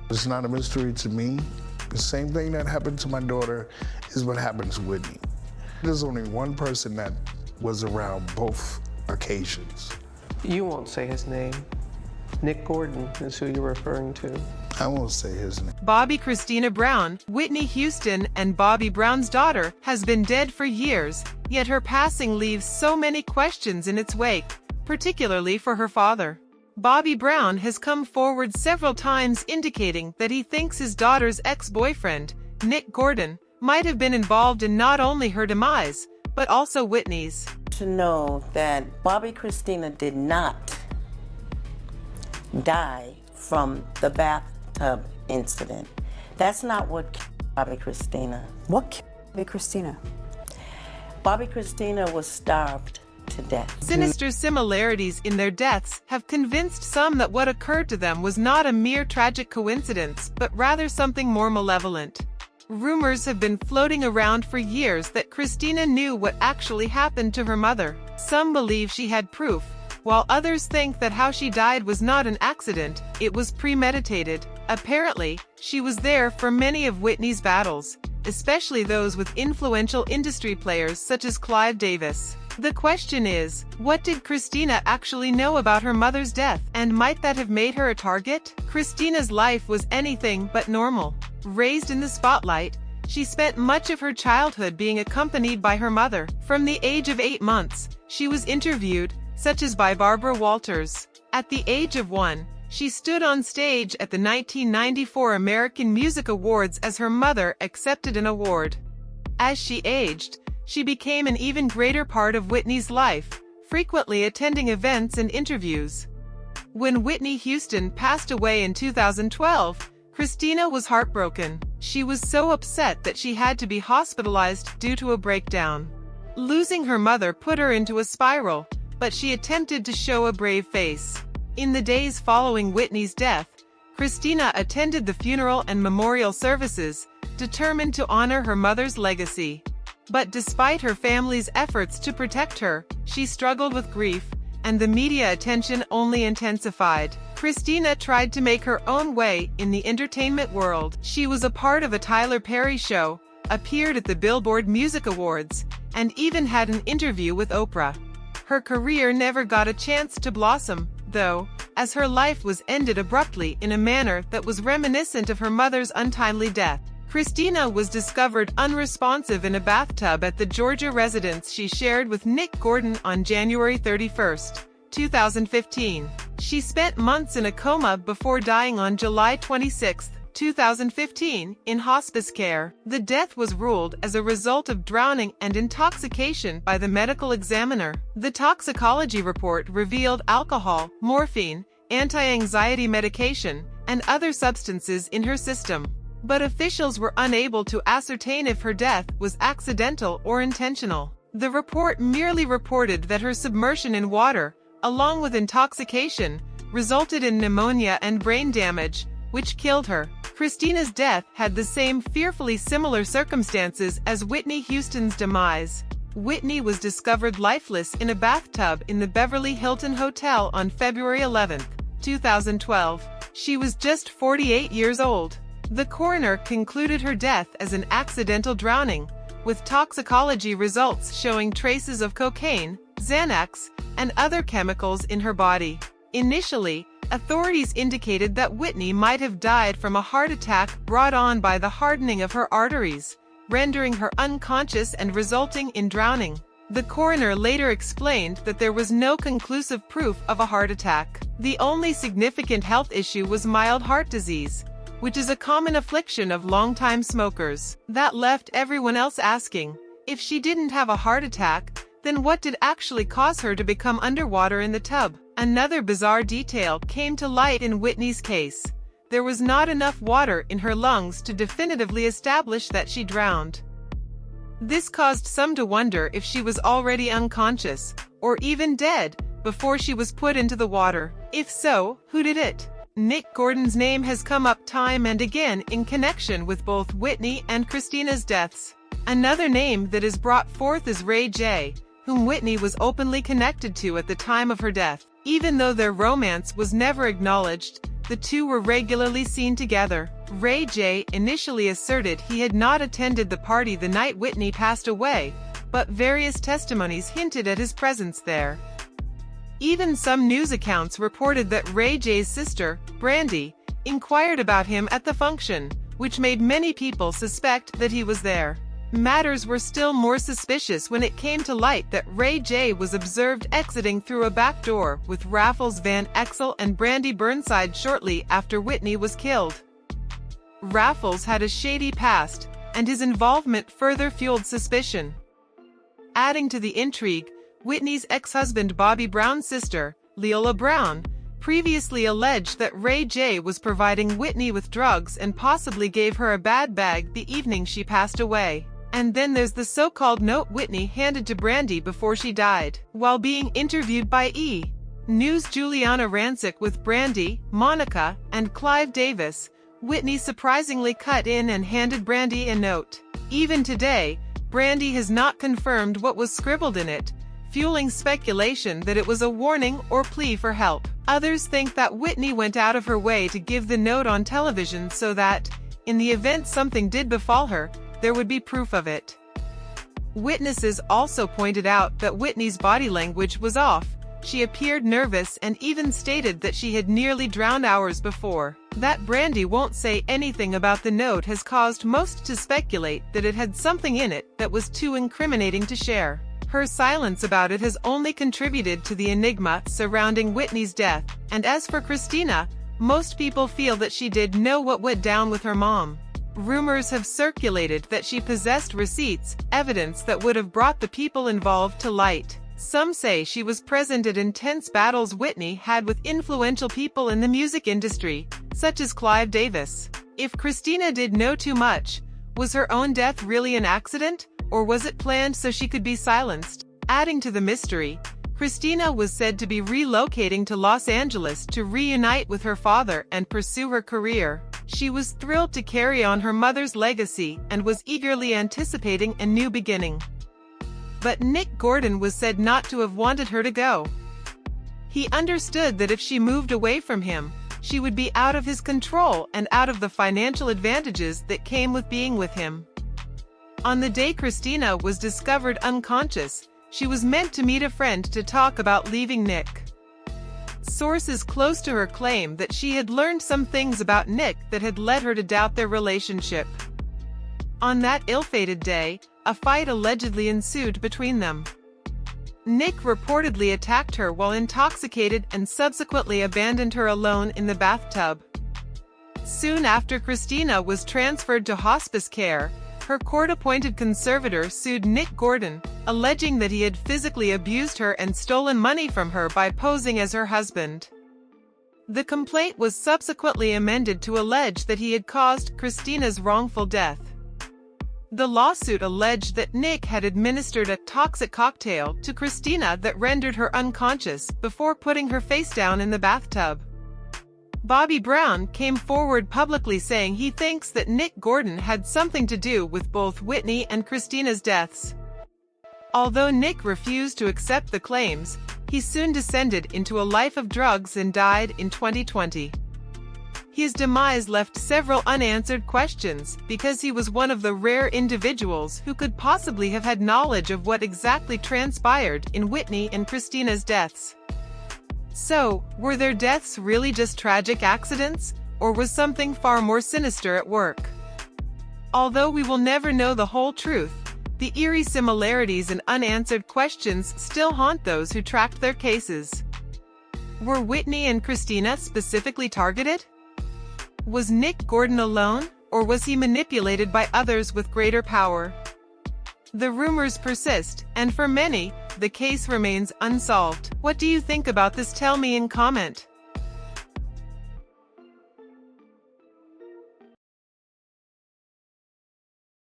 It's not a mystery to me. The same thing that happened to my daughter is what happened to Whitney. There's only one person that was around both occasions. You won't say his name. Nick Gordon is who you're referring to. I won't say his name. Bobbi Kristina Brown, Whitney Houston and Bobby Brown's daughter, has been dead for years, yet her passing leaves so many questions in its wake, particularly for her father. Bobby Brown has come forward several times indicating that he thinks his daughter's ex-boyfriend, Nick Gordon, might have been involved in not only her demise, but also Whitney's. To know that Bobbi Kristina did not die from the bathtub incident. That's not what killed Bobbi Kristina. What killed Bobbi Kristina? Bobbi Kristina was starved to death. Sinister similarities in their deaths have convinced some that what occurred to them was not a mere tragic coincidence, but rather something more malevolent. Rumors have been floating around for years that Kristina knew what actually happened to her mother. Some believe she had proof, while others think that how she died was not an accident, it was premeditated. Apparently, she was there for many of Whitney's battles, especially those with influential industry players such as Clive Davis. The question is, what did Kristina actually know about her mother's death, and might that have made her a target? Kristina's life was anything but normal. Raised in the spotlight, she spent much of her childhood being accompanied by her mother. From the age of 8 months, she was interviewed, such as by Barbara Walters. At the age of 1, she stood on stage at the 1994 American Music Awards as her mother accepted an award. As she aged, she became an even greater part of Whitney's life, frequently attending events and interviews. When Whitney Houston passed away in 2012, Kristina was heartbroken. She was so upset that she had to be hospitalized due to a breakdown. Losing her mother put her into a spiral, but she attempted to show a brave face. In the days following Whitney's death, Kristina attended the funeral and memorial services, determined to honor her mother's legacy. But despite her family's efforts to protect her, she struggled with grief, and the media attention only intensified. Kristina tried to make her own way in the entertainment world. She was a part of a Tyler Perry show, appeared at the Billboard Music Awards, and even had an interview with Oprah. Her career never got a chance to blossom, though, as her life was ended abruptly in a manner that was reminiscent of her mother's untimely death. Kristina was discovered unresponsive in a bathtub at the Georgia residence she shared with Nick Gordon on January 31, 2015. She spent months in a coma before dying on July 26, 2015, in hospice care. The death was ruled as a result of drowning and intoxication by the medical examiner. The toxicology report revealed alcohol, morphine, anti-anxiety medication, and other substances in her system. But officials were unable to ascertain if her death was accidental or intentional. The report merely reported that her submersion in water, along with intoxication, resulted in pneumonia and brain damage, which killed her. Kristina's death had the same fearfully similar circumstances as Whitney Houston's demise. Whitney was discovered lifeless in a bathtub in the Beverly Hilton Hotel on February 11, 2012. She was just 48 years old. The coroner concluded her death as an accidental drowning, with toxicology results showing traces of cocaine, Xanax, and other chemicals in her body. Initially, authorities indicated that Whitney might have died from a heart attack brought on by the hardening of her arteries, rendering her unconscious and resulting in drowning. The coroner later explained that there was no conclusive proof of a heart attack. The only significant health issue was mild heart disease, which is a common affliction of longtime smokers. That left everyone else asking, if she didn't have a heart attack, then what did actually cause her to become underwater in the tub? Another bizarre detail came to light in Whitney's case. There was not enough water in her lungs to definitively establish that she drowned. This caused some to wonder if she was already unconscious, or even dead, before she was put into the water. If so, who did it? Nick Gordon's name has come up time and again in connection with both Whitney and Kristina's deaths. Another name that is brought forth is Ray J, whom Whitney was openly connected to at the time of her death. Even though their romance was never acknowledged, the two were regularly seen together. Ray J initially asserted he had not attended the party the night Whitney passed away, but various testimonies hinted at his presence there. Even some news accounts reported that Ray J's sister, Brandy, inquired about him at the function, which made many people suspect that he was there. Matters were still more suspicious when it came to light that Ray J was observed exiting through a back door with Raffles Van Exel and Brandy Burnside shortly after Whitney was killed. Raffles had a shady past, and his involvement further fueled suspicion. Adding to the intrigue, Whitney's ex-husband Bobby Brown's sister, Leola Brown, previously alleged that Ray J was providing Whitney with drugs and possibly gave her a bad bag the evening she passed away. And then there's the so-called note Whitney handed to Brandy before she died. While being interviewed by E! News Juliana Rancic with Brandy, Monica, and Clive Davis, Whitney surprisingly cut in and handed Brandy a note. Even today, Brandy has not confirmed what was scribbled in it, fueling speculation that it was a warning or plea for help. Others think that Whitney went out of her way to give the note on television so that, in the event something did befall her, there would be proof of it. Witnesses also pointed out that Whitney's body language was off. She appeared nervous and even stated that she had nearly drowned hours before. That Brandy won't say anything about the note has caused most to speculate that it had something in it that was too incriminating to share. Her silence about it has only contributed to the enigma surrounding Whitney's death, and as for Kristina, most people feel that she did know what went down with her mom. Rumors have circulated that she possessed receipts, evidence that would have brought the people involved to light. Some say she was present at intense battles Whitney had with influential people in the music industry, such as Clive Davis. If Kristina did know too much, was her own death really an accident, or was it planned so she could be silenced? Adding to the mystery, Kristina was said to be relocating to Los Angeles to reunite with her father and pursue her career. She was thrilled to carry on her mother's legacy and was eagerly anticipating a new beginning. But Nick Gordon was said not to have wanted her to go. He understood that if she moved away from him, she would be out of his control and out of the financial advantages that came with being with him. On the day Kristina was discovered unconscious, she was meant to meet a friend to talk about leaving Nick. Sources close to her claim that she had learned some things about Nick that had led her to doubt their relationship. On that ill-fated day, a fight allegedly ensued between them. Nick reportedly attacked her while intoxicated and subsequently abandoned her alone in the bathtub. Soon after Kristina was transferred to hospice care, her court-appointed conservator sued Nick Gordon, alleging that he had physically abused her and stolen money from her by posing as her husband. The complaint was subsequently amended to allege that he had caused Kristina's wrongful death. The lawsuit alleged that Nick had administered a toxic cocktail to Kristina that rendered her unconscious before putting her face down in the bathtub. Bobby Brown came forward publicly saying he thinks that Nick Gordon had something to do with both Whitney and Kristina's deaths. Although Nick refused to accept the claims, he soon descended into a life of drugs and died in 2020. His demise left several unanswered questions because he was one of the rare individuals who could possibly have had knowledge of what exactly transpired in Whitney and Kristina's deaths. So, were their deaths really just tragic accidents, or was something far more sinister at work? Although we will never know the whole truth, the eerie similarities and unanswered questions still haunt those who tracked their cases. Were Whitney and Kristina specifically targeted? Was Nick Gordon alone, or was he manipulated by others with greater power? The rumors persist, and for many, the case remains unsolved. What do you think about this? Tell me in comment.